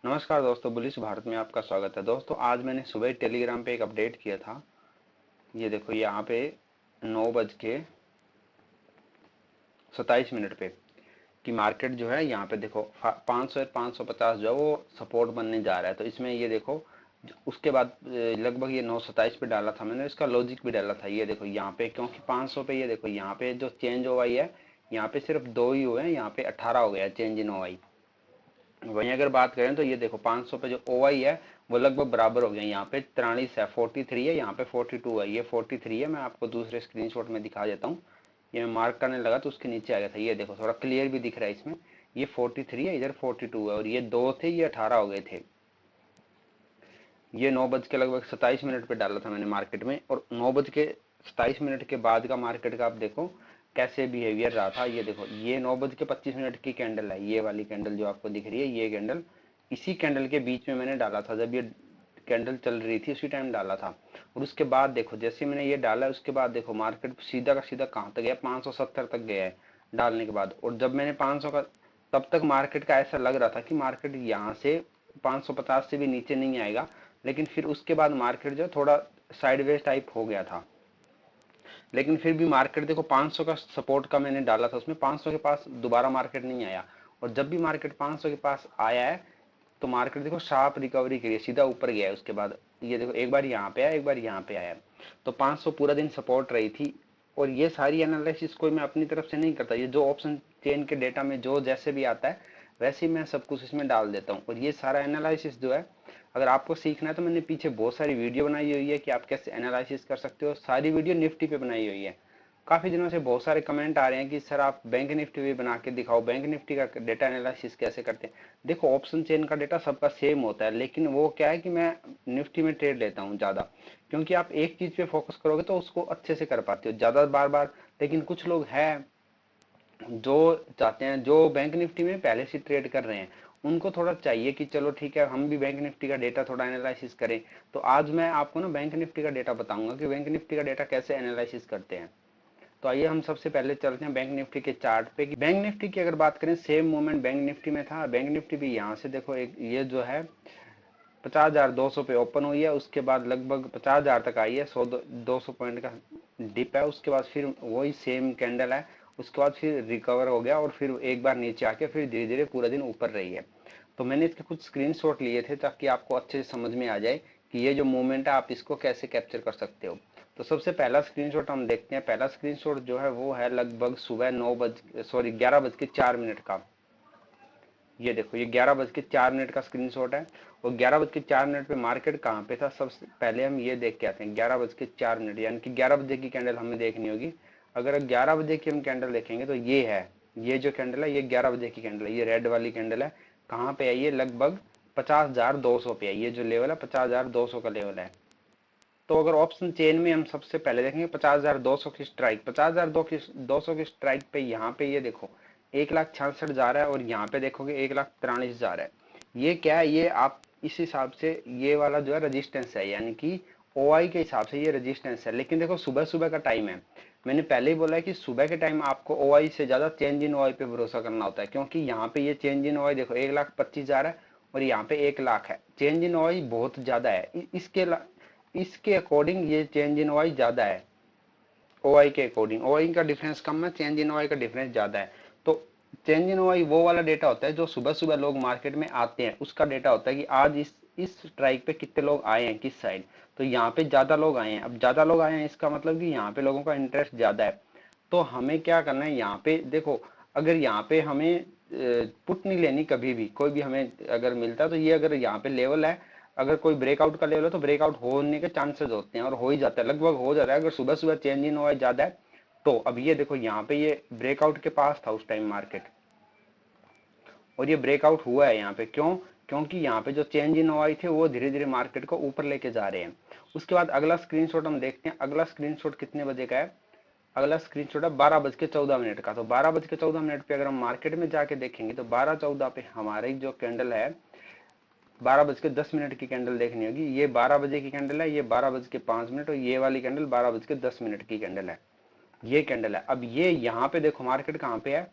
नमस्कार दोस्तों, बुलिश भारत में आपका स्वागत है। दोस्तों आज मैंने सुबह टेलीग्राम पे एक अपडेट किया था। ये देखो यहाँ पे 9:27 पे कि मार्केट जो है यहाँ पे देखो 500 550 जो है वो सपोर्ट बनने जा रहा है। तो इसमें ये देखो उसके बाद लगभग ये 9:27 पे डाला था मैंने, इसका लॉजिक भी डाला था। ये देखो यहाँ पे क्योंकि 500 पे ये देखो यहाँ पे जो चेंज ओवाई है यहाँ पे सिर्फ 2 ही हुए हैं, यहाँ पे 18 हो गया चेंज इन ओवाई। वहीं अगर बात करें तो ये देखो 500 पे जो ओवाई है वो लगभग बराबर हो गया। यहाँ पे 43 है, 43 है, यहाँ पे 42 है, ये 43 है। मैं आपको दूसरे स्क्रीनशॉट में दिखा देता हूँ। ये मैं मार्क करने लगा तो उसके नीचे आ गया था। ये देखो थोड़ा क्लियर भी दिख रहा है इसमें। ये 43 है, इधर 42 है, और ये 2 थे, ये 18 हो गए थे। ये 9:27 पे डाला था मैंने मार्केट में, और 9:27 के बाद का मार्केट का आप देखो कैसे बिहेवियर रहा था। ये देखो ये 9:25 की कैंडल है, ये वाली कैंडल जो आपको दिख रही है, ये कैंडल इसी कैंडल के बीच में मैंने डाला था। जब ये कैंडल चल रही थी उसी टाइम डाला था। और उसके बाद देखो जैसे मैंने ये डाला उसके बाद देखो मार्केट सीधा का सीधा कहाँ तक गया, 570 तक गया है डालने के बाद। और जब मैंने 500 का, तब तक मार्केट का ऐसा लग रहा था कि मार्केट यहाँ से 550 से भी नीचे नहीं आएगा। लेकिन फिर उसके बाद मार्केट जो थोड़ा साइडवेज टाइप हो गया था। लेकिन फिर भी मार्केट देखो 500 का सपोर्ट का मैंने डाला था, उसमें 500 के पास दोबारा मार्केट नहीं आया। और जब भी मार्केट 500 के पास आया है तो मार्केट देखो शार्प रिकवरी करी, सीधा ऊपर गया है। उसके बाद ये देखो एक बार यहाँ पे आया, एक बार यहाँ पे आया। तो 500 पूरा दिन सपोर्ट रही थी। और ये सारी एनालिसिस कोई मैं अपनी तरफ से नहीं करता, ये जो ऑप्शन चेन के डेटा में जो जैसे भी आता है वैसे ही मैं सब कुछ इसमें डाल देता हूँ। और ये सारा एनालिसिस जो है अगर आपको सीखना है तो मैंने पीछे बहुत सारी वीडियो बनाई हुई है कि आप कैसे एनालिसिस कर सकते हो। सारी वीडियो निफ्टी पे बनाई हुई है। काफ़ी दिनों से बहुत सारे कमेंट आ रहे हैं कि सर आप बैंक निफ्टी भी बना के दिखाओ, बैंक निफ्टी का डेटा एनालिसिस कैसे करते हैं। देखो ऑप्शन चेन का डेटा सबका सेम होता है, लेकिन वो क्या है कि मैं निफ्टी में ट्रेड लेता हूँ ज़्यादा, क्योंकि आप एक चीज़ पे फोकस करोगे तो उसको अच्छे से कर पाते हो ज़्यादा बार बार। लेकिन कुछ लोग हैं जो चाहते हैं, जो बैंक निफ्टी में पहले से ट्रेड कर रहे हैं, उनको थोड़ा चाहिए कि चलो ठीक है हम भी बैंक निफ्टी का डेटा थोड़ा एनालिसिस करें। तो आज मैं आपको ना बैंक निफ्टी का डेटा बताऊंगा कि बैंक निफ्टी का डेटा कैसे एनालिसिस करते हैं। तो आइए हम सबसे पहले चलते हैं बैंक निफ्टी के चार्ट पे कि बैंक निफ्टी की अगर बात करें सेम मूवमेंट बैंक निफ्टी में था। बैंक निफ्टी भी यहाँ से देखो एक ये जो है 50,200 पे ओपन हुई है, उसके बाद लगभग 50,000 तक आई है, 100-200 पॉइंट का डिप है। उसके बाद फिर वही सेम कैंडल है, उसके बाद फिर रिकवर हो गया और फिर एक बार नीचे आके फिर धीरे धीरे पूरा दिन ऊपर रही है। तो मैंने इसके कुछ स्क्रीनशॉट लिए थे ताकि आपको अच्छे से समझ में आ जाए कि ये जो मूवमेंट है आप इसको कैसे कैप्चर कर सकते हो। तो सबसे पहला स्क्रीनशॉट हम देखते हैं। पहला स्क्रीनशॉट जो है वो है लगभग सुबह 11:04 का। ये देखो ये 11:04 का स्क्रीनशॉट है। और 11:04 पे मार्केट कहाँ पे था, सबसे पहले हम ये देख के आते हैं। 11:04 यानी कि 11 बजे की कैंडल हमें देखनी होगी। अगर 11 बजे की हम कैंडल देखेंगे तो ये है, ये जो कैंडल है ये 11 बजे की कैंडल है, ये रेड वाली कैंडल है। कहाँ पे आई है, लगभग 50,200 पे है। ये जो लेवल है 50,200 का लेवल है। तो अगर ऑप्शन चेन में हम सबसे पहले देखेंगे 50,200 की स्ट्राइक, 50,200 की स्ट्राइक पे यहाँ पे ये देखो 1,66,000 जा रहा है, और यहाँ पे देखोगे 1,43,000 जा रहा है। ये क्या है, ये आप इस हिसाब से ये वाला जो है रेजिस्टेंस है, यानी कि ओआई के हिसाब से ये रेजिस्टेंस है। लेकिन देखो सुबह सुबह का टाइम है, मैंने पहले ही बोला है कि सुबह के टाइम आपको ओआई से ज्यादा चेंज इन ओआई पे भरोसा करना होता है, क्योंकि यहाँ पे ये चेंज इन ओआई देखो 1,25,000 जा रहा है और यहाँ पे 1,00,000 है। चेंज इन ओआई बहुत ज्यादा है। इसके अकॉर्डिंग ये चेंज इन ओआई ज्यादा है। ओआई के अकॉर्डिंग ओआई का डिफरेंस कम है, चेंज इन ओआई का डिफरेंस ज्यादा है। तो चेंज इन ओआई वो वाला डेटा होता है जो सुबह सुबह लोग मार्केट में आते हैं, उसका डेटा होता है कि आज इस स्ट्राइक पे कितने लोग आए हैं, किस साइड। तो यहाँ पे ज्यादा लोग आए हैं। अब ज्यादा लोग आए हैं इसका मतलब कि यहाँ पे लोगों का इंटरेस्ट ज्यादा है। तो हमें क्या करना है, यहाँ पे देखो अगर यहाँ पे हमें पुट नहीं लेनी कभी भी, कोई भी हमें अगर मिलता है तो ये अगर यहाँ पे लेवल है, अगर कोई ब्रेकआउट का लेवल है तो ब्रेकआउट होने के चांसेस होते हैं, और हो ही जाता है, लगभग हो जाता है अगर सुबह सुबह चेंज इन हुआ ज्यादा है तो। अब ये देखो यहाँ पे ये ब्रेकआउट के पास था उस टाइम मार्केट, और ये ब्रेकआउट हुआ है यहाँ पे। क्यों, क्योंकि यहाँ पे जो चेंज इन हुआ थे वो धीरे धीरे मार्केट को ऊपर लेके जा रहे हैं। उसके बाद अगला स्क्रीनशॉट हम देखते हैं। अगला स्क्रीनशॉट कितने बजे का है, अगला स्क्रीनशॉट है 12:14 का। तो 12:14 पे अगर हम मार्केट में जाके देखेंगे तो 12:14 पे हमारी जो कैंडल है 12:10 की कैंडल देखनी होगी। ये 12 बजे की कैंडल है, ये 12:05, और ये वाली कैंडल 12:10 की कैंडल है। ये कैंडल है। अब ये यहाँ पे देखो मार्केट कहाँ पे है,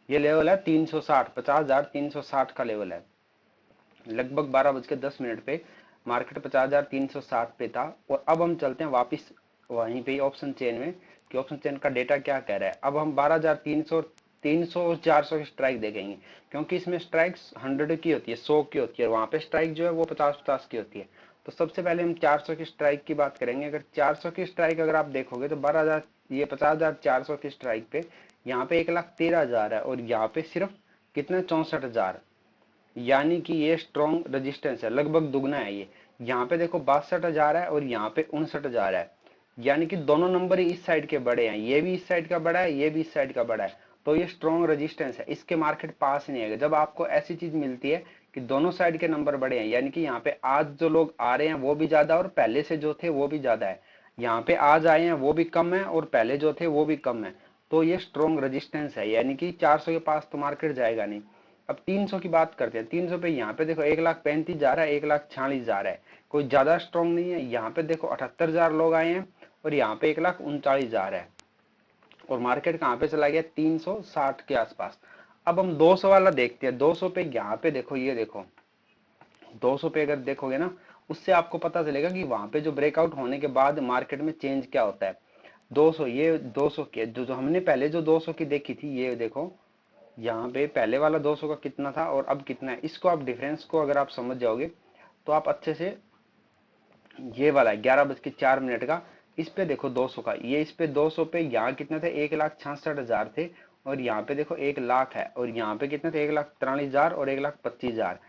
ये लेवल है 360, 50,360 का लेवल है। लगभग 12:10 पे मार्केट 50,360 पे था। और अब हम चलते हैं वापस वहीं पे ऑप्शन चेन में कि ऑप्शन चेन का डेटा क्या कह रहा है। अब हम 12,300, 300 और 400 की स्ट्राइक देखेंगे, क्योंकि इसमें स्ट्राइक्स 100 की होती है, 100 की होती है, वहां पे स्ट्राइक जो है वो 50-50 की होती है। तो सबसे पहले हम 400 की स्ट्राइक की बात करेंगे। अगर 400 की स्ट्राइक अगर आप देखोगे तो 12,000, ये 50,400 की स्ट्राइक पे यहाँ पे 1,13,000 है और यहाँ पे सिर्फ कितने 64,000, यानी कि ये स्ट्रॉन्ग रेजिस्टेंस है, लगभग दुगना है ये। यहाँ पे देखो 62,000 है और यहाँ पे 59,000 है, यानी कि दोनों नंबर ही इस साइड के बड़े हैं, ये भी इस साइड का बड़ा है, ये भी इस साइड का बड़ा है। तो ये स्ट्रॉन्ग रेजिस्टेंस है, इसके मार्केट पास नहीं आएगा। जब आपको ऐसी चीज मिलती है कि दोनों साइड के नंबर बड़े हैं, यानी कि यहाँ पे आज जो लोग आ रहे हैं वो भी ज्यादा और पहले से जो थे वो भी ज्यादा है, यहाँ पे आज आए हैं वो भी कम है और पहले जो थे वो भी कम है, तो ये स्ट्रॉन्ग रेजिस्टेंस है, यानी कि 400 के पास तो मार्केट जाएगा नहीं। अब 300 की बात करते हैं। 300 पे यहाँ पे देखो 1,35,000 जा रहा है, 1,46,000 है, कोई ज्यादा स्ट्रॉन्ग नहीं है। यहाँ पे देखो 78,000 लोग आए हैं और यहाँ पे 1,39,000 है और मार्केट कहाँ पे चला गया 360 के आसपास। अब हम 200 वाला देखते हैं। 200 पे यहाँ पे देखो, ये देखो 200 पे अगर देखोगे ना, उससे आपको पता चलेगा कि वहां पे जो ब्रेकआउट होने के बाद मार्केट में चेंज क्या होता है। 200, ये 200 के जो हमने पहले जो 200 की देखी थी, ये देखो यहाँ पे पहले वाला 200 का कितना था और अब कितना है। इसको आप डिफरेंस को अगर आप समझ जाओगे तो आप अच्छे से, ये वाला 11:04 का, इस पे देखो 200 का, ये इस पे 200 पे यहाँ कितने थे 1,66,000 थे और यहाँ पे देखो 1,00,000 है और यहाँ पे कितने थे 1,43,000 और 1,25,000।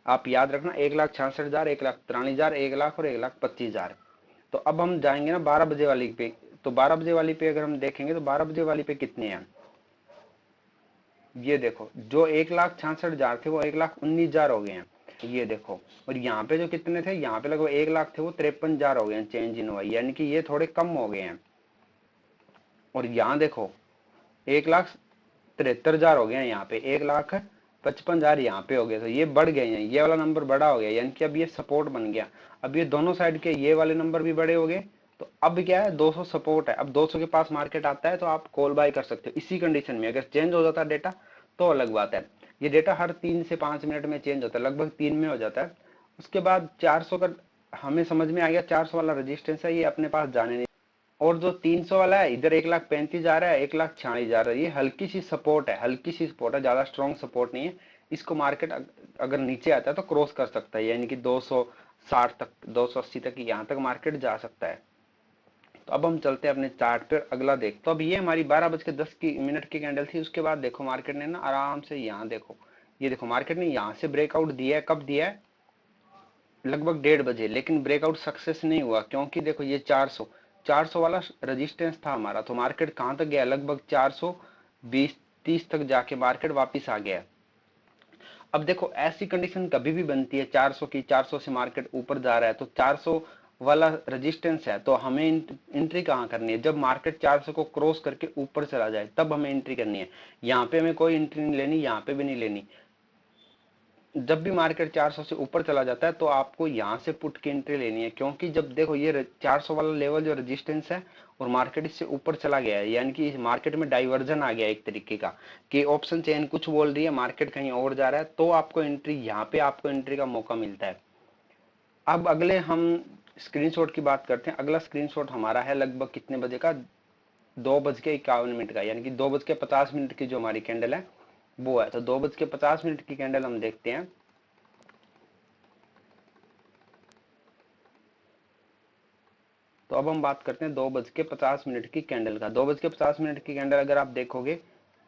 आप याद रखना 1,66,000, 1,43,000, 1,00,000 और 1,25,000। तो अब हम जाएंगे ना 12 बजे वाली पे। तो 12 बजे वाली पे अगर हम देखेंगे तो 12 बजे वाली पे कितने हैं, ये देखो जो 1,66,000 थे वो 1,19,000 हो गए हैं, ये देखो। और यहाँ पे जो कितने थे, यहाँ पे लगभग 1,00,000 थे वो 53,000 हो गए हैं चेंज इन हुआ, यानी कि ये थोड़े कम हो गए हैं। और यहाँ देखो 1,73,000 हो गए हैं, यहाँ पे 1,55,000 यहाँ पे हो गए, तो ये बढ़ गए हैं, ये वाला नंबर बड़ा हो गया, यानी कि अब ये सपोर्ट बन गया। अब ये दोनों साइड के ये वाले नंबर भी बड़े हो गए, तो अब क्या है 200 सपोर्ट है। अब 200 के पास मार्केट आता है तो आप कॉल बाय कर सकते हो इसी कंडीशन में। अगर चेंज हो जाता है डेटा तो अलग बात है। ये डेटा हर 3 से 5 मिनट में चेंज होता है, लगभग 3 में हो जाता है। उसके बाद 400 का हमें समझ में आ गया, 400 वाला रजिस्टेंस है, ये अपने पास जाने नहीं। और जो 300 वाला है, इधर 1,35,000 जा रहा है, 1,46,000 जा रहा है, ये हल्की सी सपोर्ट है, हल्की सी सपोर्ट है, ज्यादा स्ट्रॉन्ग सपोर्ट नहीं है। इसको मार्केट अगर नीचे आता है तो क्रॉस कर सकता है, यानी कि 260 तक, 280 तक, यहाँ तक मार्केट जा सकता है। तो अब हम चलते हैं अपने चार्ट पर, अगला देख। तो अब ये हमारी 12:10 की कैंडल थी। उसके बाद देखो मार्केट ने ना आराम से, यहाँ देखो, ये देखो मार्केट ने यहाँ से ब्रेकआउट दिया है। कब दिया है, लगभग 1:30 बजे, लेकिन ब्रेकआउट सक्सेस नहीं हुआ, क्योंकि देखो ये 400 वाला रेजिस्टेंस था हमारा। तो मार्केट कहां तक गया, लगभग 420-30 तक जाके मार्केट वापस आ गया। अब देखो ऐसी कंडीशन कभी भी बनती है 400 की, 400 से मार्केट ऊपर जा रहा है तो 400 वाला रेजिस्टेंस है, तो हमें एंट्री कहाँ करनी है, जब मार्केट 400 को क्रॉस करके ऊपर चला जाए तब हमें एंट्री करनी है। यहाँ पे हमें कोई एंट्री नहीं लेनी, यहाँ पे भी नहीं लेनी। जब भी मार्केट 400 से ऊपर चला जाता है तो आपको यहाँ से पुट की एंट्री लेनी है, क्योंकि जब देखो ये 400 वाला लेवल जो रेजिस्टेंस है और मार्केट इससे ऊपर चला गया है, यानी कि मार्केट में डाइवर्जन आ गया एक तरीके का, कि ऑप्शन चेन कुछ बोल रही है, मार्केट कहीं और जा रहा है, तो आपको एंट्री, यहाँ पे आपको एंट्री का मौका मिलता है। अब अगले हम स्क्रीनशॉट की बात करते हैं। अगला स्क्रीनशॉट हमारा है लगभग कितने बजे का, 2:51 का, यानी कि 2:50 की जो हमारी कैंडल है वो है। तो 2:50 की कैंडल हम देखते हैं। तो अब हम बात करते हैं 2:50 की कैंडल का। 2:50 की कैंडल अगर आप देखोगे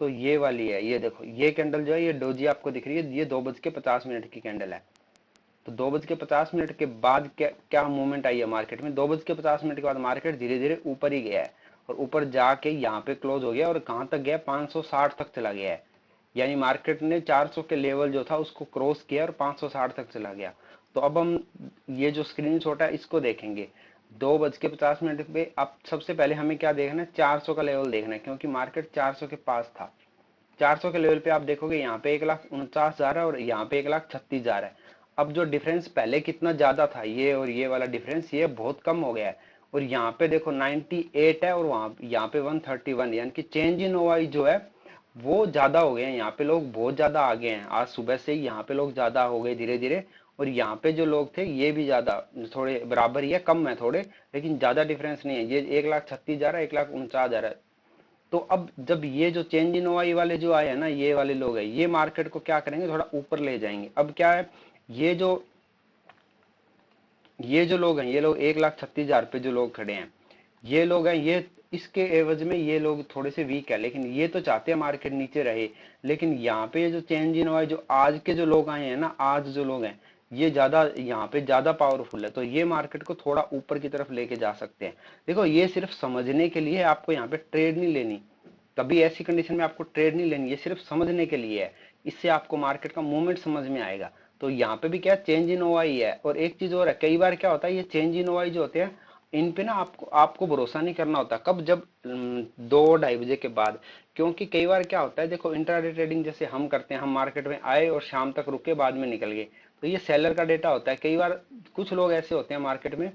तो ये वाली है, ये देखो ये कैंडल जो है, ये डोजी आपको दिख रही है, ये 2:50 की कैंडल है। तो 2:50 के बाद क्या क्या मूवमेंट आई है मार्केट में, 2:50 के बाद मार्केट धीरे धीरे ऊपर ही गया है और ऊपर जाके यहाँ पे क्लोज हो गया और कहाँ तक गया, 560 तक चला गया है। यानी मार्केट ने 400 के लेवल जो था उसको क्रॉस किया और 560 तक चला गया। तो अब हम ये जो स्क्रीनशॉट है इसको देखेंगे 2:50 पे। अब सबसे पहले हमें क्या देखना है, 400 का लेवल देखना है, क्योंकि मार्केट 400 के पास था। 400 के लेवल पे आप देखोगे यहाँ पे 1,49,000 है और यहाँ पे 1,36,000 है। अब जो डिफरेंस पहले कितना ज्यादा था, ये और ये वाला डिफरेंस, ये बहुत कम हो गया है। और यहाँ पे देखो 98 है और वहां यहाँ पे 131, यानी कि चेंज इन ओआई जो है वो ज़्यादा हो गए हैं। यहाँ पे लोग बहुत ज़्यादा आगे हैं, आज सुबह से ही यहाँ पे लोग ज़्यादा हो गए धीरे धीरे। और यहाँ पे जो लोग थे ये भी ज़्यादा, थोड़े बराबर ही है, कम है थोड़े, लेकिन ज़्यादा डिफरेंस नहीं है। ये 1,36,000 जा रहा है, 1,49,000 जा रहा है। तो अब जब ये जो चेंज इन ओआई वाले जो आए हैं ना, ये वाले लोग हैं, ये मार्केट को क्या करेंगे, थोड़ा ऊपर ले जाएंगे। अब क्या है, ये जो ये जो लोग हैं, ये लोग 1,36,000 पे जो लोग खड़े हैं, ये लोग हैं, ये इसके एवज में ये लोग थोड़े से वीक है, लेकिन ये तो चाहते हैं मार्केट नीचे रहे। लेकिन यहाँ पे जो चेंज इन हुआ है, जो आज के जो लोग आए हैं ना, आज जो लोग हैं, ये ज्यादा यहाँ पे ज्यादा पावरफुल है, तो ये मार्केट को थोड़ा ऊपर की तरफ लेके जा सकते हैं। देखो ये सिर्फ समझने के लिए है, आपको यहाँ पे ट्रेड नहीं लेनी, कभी ऐसी कंडीशन में आपको ट्रेड नहीं लेनी, ये सिर्फ समझने के लिए है। इससे आपको मार्केट का मूवमेंट समझ में आएगा। तो यहाँ पे भी क्या चेंज इन ओआई है। और एक चीज और है, कई बार क्या होता है, ये चेंज इन ओआई जो होते हैं, इन पे ना आपको आपको भरोसा नहीं करना होता। कब, जब 2-2:30 बजे के बाद। क्योंकि कई बार क्या होता है, देखो इंट्राडे ट्रेडिंग जैसे हम करते हैं, हम मार्केट में आए और शाम तक रुके, बाद में निकल गए, तो ये सेलर का डेटा होता है। कई बार कुछ लोग ऐसे होते हैं मार्केट में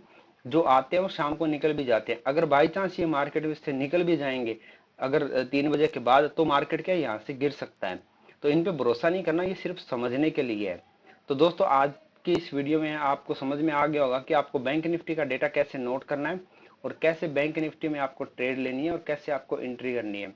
जो आते हैं और शाम को निकल भी जाते हैं। अगर बाई चांस ये मार्केट में से निकल भी जाएंगे अगर 3 बजे के बाद, तो मार्केट क्या यहाँ से गिर सकता है। तो इन पे भरोसा नहीं करना, ये सिर्फ समझने के लिए है। तो दोस्तों आज की इस वीडियो में आपको समझ में आ गया होगा कि आपको बैंक निफ्टी का डेटा कैसे नोट करना है, और कैसे बैंक निफ्टी में आपको ट्रेड लेनी है, और कैसे आपको एंट्री करनी है।